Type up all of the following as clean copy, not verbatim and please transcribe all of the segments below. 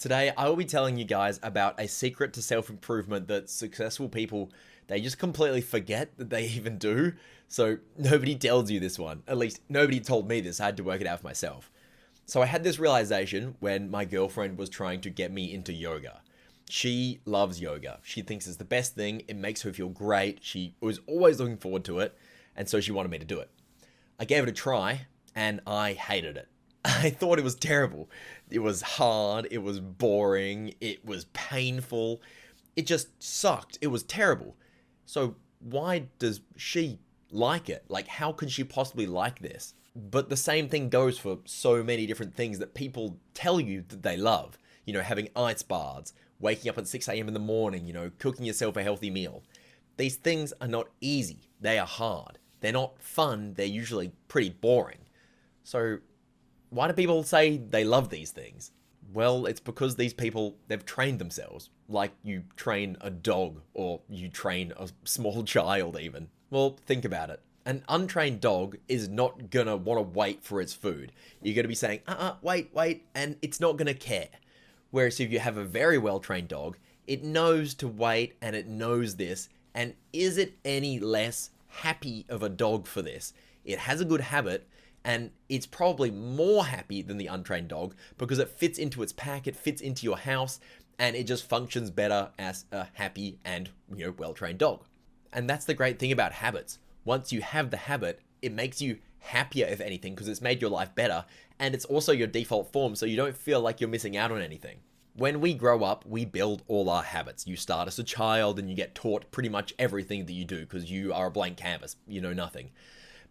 Today, I will be telling you guys about a secret to self-improvement that successful people, they just completely forget that they even do. So nobody tells you this one. At least nobody told me this. I had to work it out for myself. So I had this realization when my girlfriend was trying to get me into yoga. She loves yoga. She thinks it's the best thing. It makes her feel great. She was always looking forward to it. And so she wanted me to do it. I gave it a try and I hated it. I thought it was terrible. It was hard, it was boring, it was painful. It just sucked. It was terrible. So why does she like it? Like, how could she possibly like this? But the same thing goes for so many different things that people tell you that they love. You know, having ice baths, waking up at 6 a.m. in the morning, cooking yourself a healthy meal. These things are not easy. They are hard. They're not fun. They're usually pretty boring. So why do people say they love these things? Well, it's because these people, they've trained themselves. Like you train a dog or you train a small child even. Well, think about it. An untrained dog is not gonna want to wait for its food. You're gonna be saying, wait, and it's not gonna care. Whereas if you have a very well-trained dog, it knows to wait and it knows this. And is it any less happy of a dog for this? It has a good habit, and it's probably more happy than the untrained dog because it fits into its pack, it fits into your house, and it just functions better as a happy and, well-trained dog. And that's the great thing about habits. Once you have the habit, it makes you happier, if anything, because it's made your life better, and it's also your default form, so you don't feel like you're missing out on anything. When we grow up, we build all our habits. You start as a child and you get taught pretty much everything that you do because you are a blank canvas. You know nothing.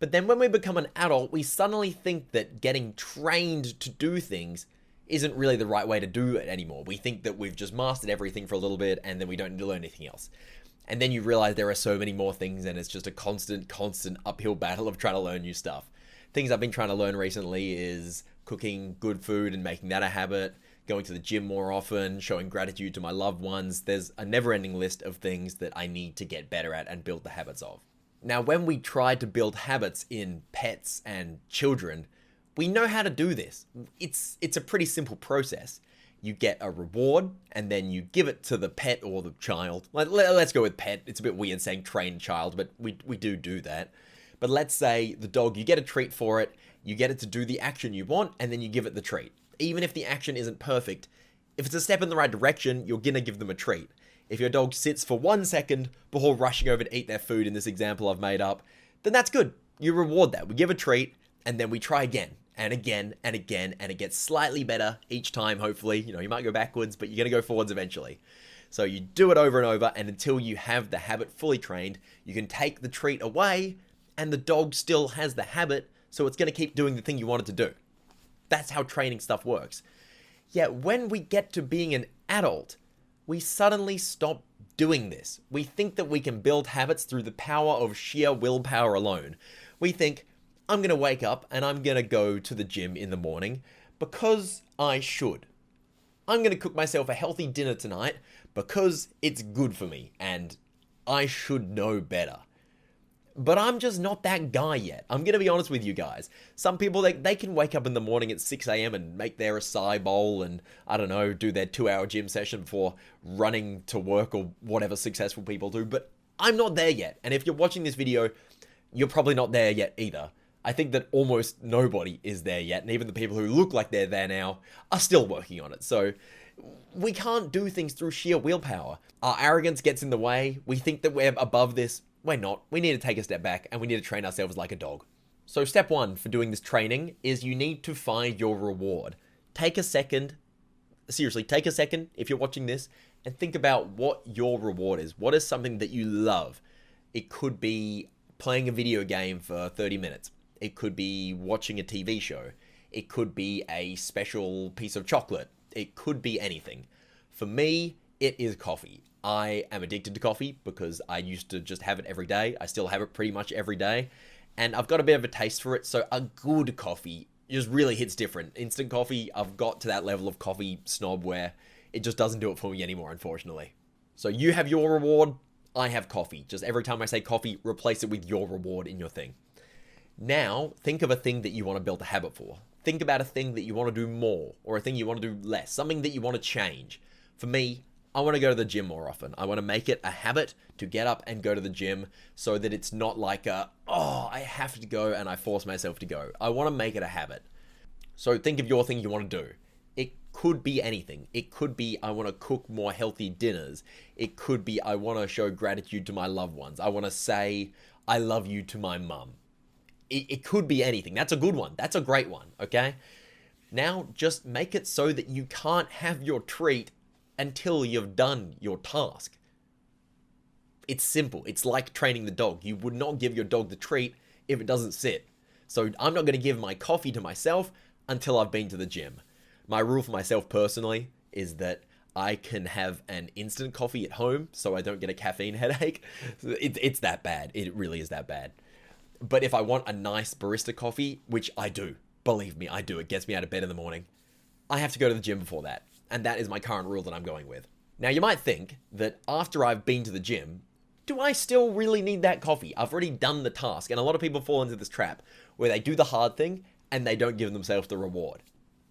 But then when we become an adult, we suddenly think that getting trained to do things isn't really the right way to do it anymore. We think that we've just mastered everything for a little bit and then we don't need to learn anything else. And then you realize there are so many more things and it's just a constant uphill battle of trying to learn new stuff. Things I've been trying to learn recently is cooking good food and making that a habit, going to the gym more often, showing gratitude to my loved ones. There's a never-ending list of things that I need to get better at and build the habits of. Now, when we try to build habits in pets and children, we know how to do this. It's a pretty simple process. You get a reward, and then you give it to the pet or the child. Let's go with pet. It's a bit weird saying trained child, but we do that. But let's say the dog, you get a treat for it, you get it to do the action you want, and then you give it the treat. Even if the action isn't perfect, if it's a step in the right direction, you're gonna give them a treat. If your dog sits for 1 second before rushing over to eat their food in this example I've made up, then that's good. You reward that. We give a treat, and then we try again, and again, and again, and it gets slightly better each time, hopefully. You might go backwards, but you're going to go forwards eventually. So you do it over and over, and until you have the habit fully trained, you can take the treat away, and the dog still has the habit, so it's going to keep doing the thing you want it to do. That's how training stuff works. Yet when we get to being an adult, we suddenly stop doing this. We think that we can build habits through the power of sheer willpower alone. We think, I'm going to wake up and I'm going to go to the gym in the morning because I should. I'm going to cook myself a healthy dinner tonight because it's good for me and I should know better. But I'm just not that guy yet. I'm going to be honest with you guys. Some people, they can wake up in the morning at 6 a.m. and make their acai bowl and, do their 2-hour gym session before running to work or whatever successful people do. But I'm not there yet. And if you're watching this video, you're probably not there yet either. I think that almost nobody is there yet. And even the people who look like they're there now are still working on it. So we can't do things through sheer willpower. Our arrogance gets in the way. We think that we're above this. We're not. We need to take a step back and we need to train ourselves like a dog. So step one for doing this training is you need to find your reward. Take a second if you're watching this and think about what your reward is. What is something that you love? It could be playing a video game for 30 minutes. It could be watching a TV show. It could be a special piece of chocolate. It could be anything. For me, it is coffee. I am addicted to coffee because I used to just have it every day. I still have it pretty much every day. And I've got a bit of a taste for it, so a good coffee just really hits different. Instant coffee, I've got to that level of coffee snob where it just doesn't do it for me anymore, unfortunately. So you have your reward, I have coffee. Just every time I say coffee, replace it with your reward in your thing. Now, think of a thing that you want to build a habit for. think about a thing that you want to do more or a thing you want to do less, something that you want to change. For me, I want to go to the gym more often. I want to make it a habit to get up and go to the gym so that it's not like I have to go and I force myself to go. I want to make it a habit. So think of your thing you want to do. It could be anything. It could be I want to cook more healthy dinners. It could be I want to show gratitude to my loved ones. I want to say I love you to my mum. It could be anything. That's a good one. That's a great one, okay? Now just make it so that you can't have your treat until you've done your task. It's simple. It's like training the dog. You would not give your dog the treat if it doesn't sit. So I'm not going to give my coffee to myself until I've been to the gym. My rule for myself personally is that I can have an instant coffee at home so I don't get a caffeine headache. It's that bad. It really is that bad. But if I want a nice barista coffee, which I do, believe me, I do. It gets me out of bed in the morning. I have to go to the gym before that. And that is my current rule that I'm going with. Now, you might think that after I've been to the gym, do I still really need that coffee? I've already done the task. And a lot of people fall into this trap where they do the hard thing and they don't give themselves the reward.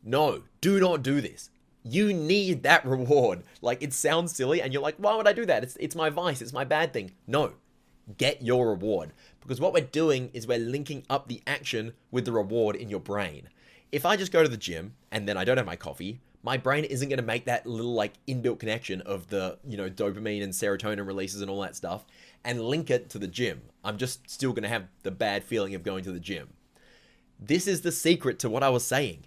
No, do not do this. You need that reward. Like, it sounds silly and you're like, why would I do that? It's my vice. It's my bad thing. No, get your reward. Because what we're doing is we're linking up the action with the reward in your brain. If I just go to the gym and then I don't have my coffee, my brain isn't going to make that little like inbuilt connection of the, dopamine and serotonin releases and all that stuff and link it to the gym. I'm just still going to have the bad feeling of going to the gym. This is the secret to what I was saying.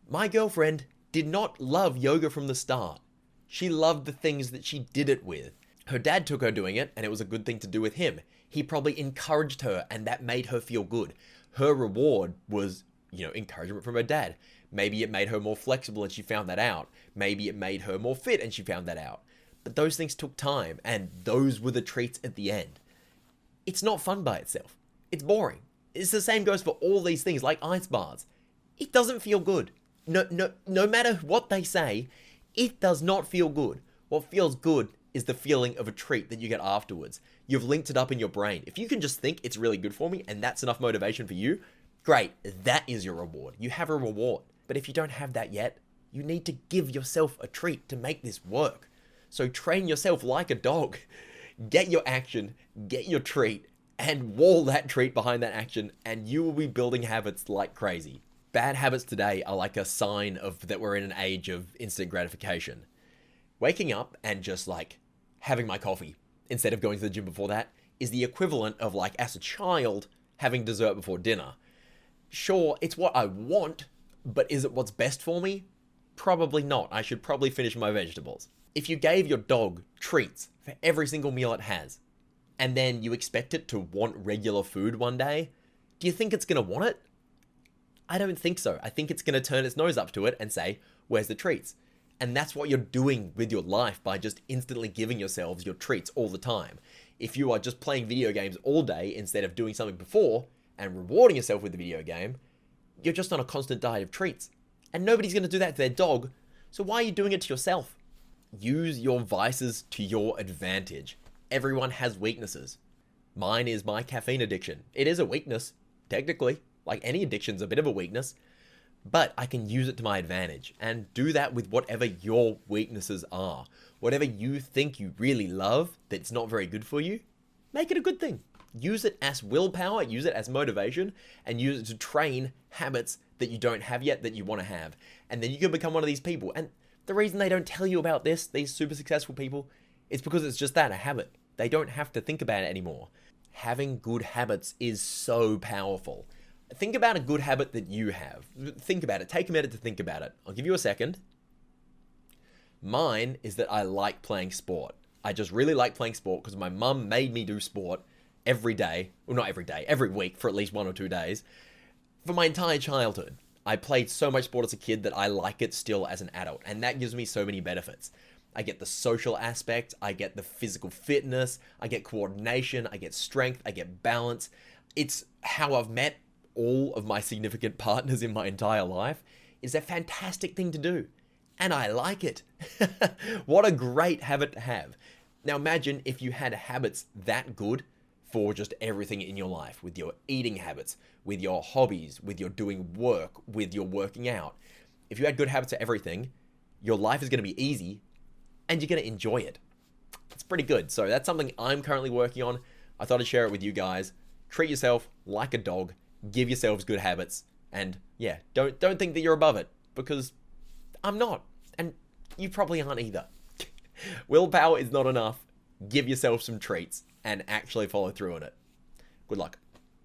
My girlfriend did not love yoga from the start. She loved the things that she did it with. Her dad took her doing it and it was a good thing to do with him. He probably encouraged her and that made her feel good. Her reward was, encouragement from her dad. Maybe it made her more flexible and she found that out. Maybe it made her more fit and she found that out. But those things took time and those were the treats at the end. It's not fun by itself. It's boring. It's the same goes for all these things like ice bars. It doesn't feel good. No matter what they say, it does not feel good. What feels good is the feeling of a treat that you get afterwards. You've linked it up in your brain. If you can just think it's really good for me and that's enough motivation for you, great, that is your reward. You have a reward. But if you don't have that yet, you need to give yourself a treat to make this work. So train yourself like a dog. Get your action, get your treat, and wall that treat behind that action, and you will be building habits like crazy. Bad habits today are like a sign of that we're in an age of instant gratification. Waking up and just like having my coffee instead of going to the gym before that is the equivalent of like as a child having dessert before dinner. Sure, it's what I want, but is it what's best for me? Probably not. I should probably finish my vegetables. If you gave your dog treats for every single meal it has, and then you expect it to want regular food one day, do you think it's going to want it? I don't think so. I think it's going to turn its nose up to it and say, where's the treats? And that's what you're doing with your life by just instantly giving yourselves your treats all the time. If you are just playing video games all day instead of doing something before and rewarding yourself with the video game, you're just on a constant diet of treats. And nobody's going to do that to their dog, so why are you doing it to yourself? Use your vices to your advantage. Everyone has weaknesses. Mine is my caffeine addiction. It is a weakness, technically. Like any addiction's a bit of a weakness. But I can use it to my advantage and do that with whatever your weaknesses are. Whatever you think you really love that's not very good for you, make it a good thing. Use it as willpower, use it as motivation, and use it to train habits that you don't have yet that you want to have. And then you can become one of these people. And the reason they don't tell you about this, these super successful people, is because it's just that, a habit. They don't have to think about it anymore. Having good habits is so powerful. Think about a good habit that you have. Think about it. Take a minute to think about it. I'll give you a second. Mine is that I like playing sport. I just really like playing sport because my mum made me do sport every day. Well, not every day, every week for at least 1 or 2 days. For my entire childhood. I played so much sport as a kid that I like it still as an adult. And that gives me so many benefits. I get the social aspect. I get the physical fitness. I get coordination. I get strength. I get balance. It's how I've met all of my significant partners in my entire life. It's a fantastic thing to do. And I like it. What a great habit to have. Now imagine if you had habits that good for just everything in your life, with your eating habits, with your hobbies, with your doing work, with your working out. If you had good habits for everything, your life is going to be easy and you're going to enjoy it. It's pretty good. So that's something I'm currently working on. I thought I'd share it with you guys. Treat yourself like a dog, give yourselves good habits, and yeah, don't think that you're above it, because I'm not, and you probably aren't either. Willpower is not enough. Give yourself some treats and actually follow through on it. Good luck.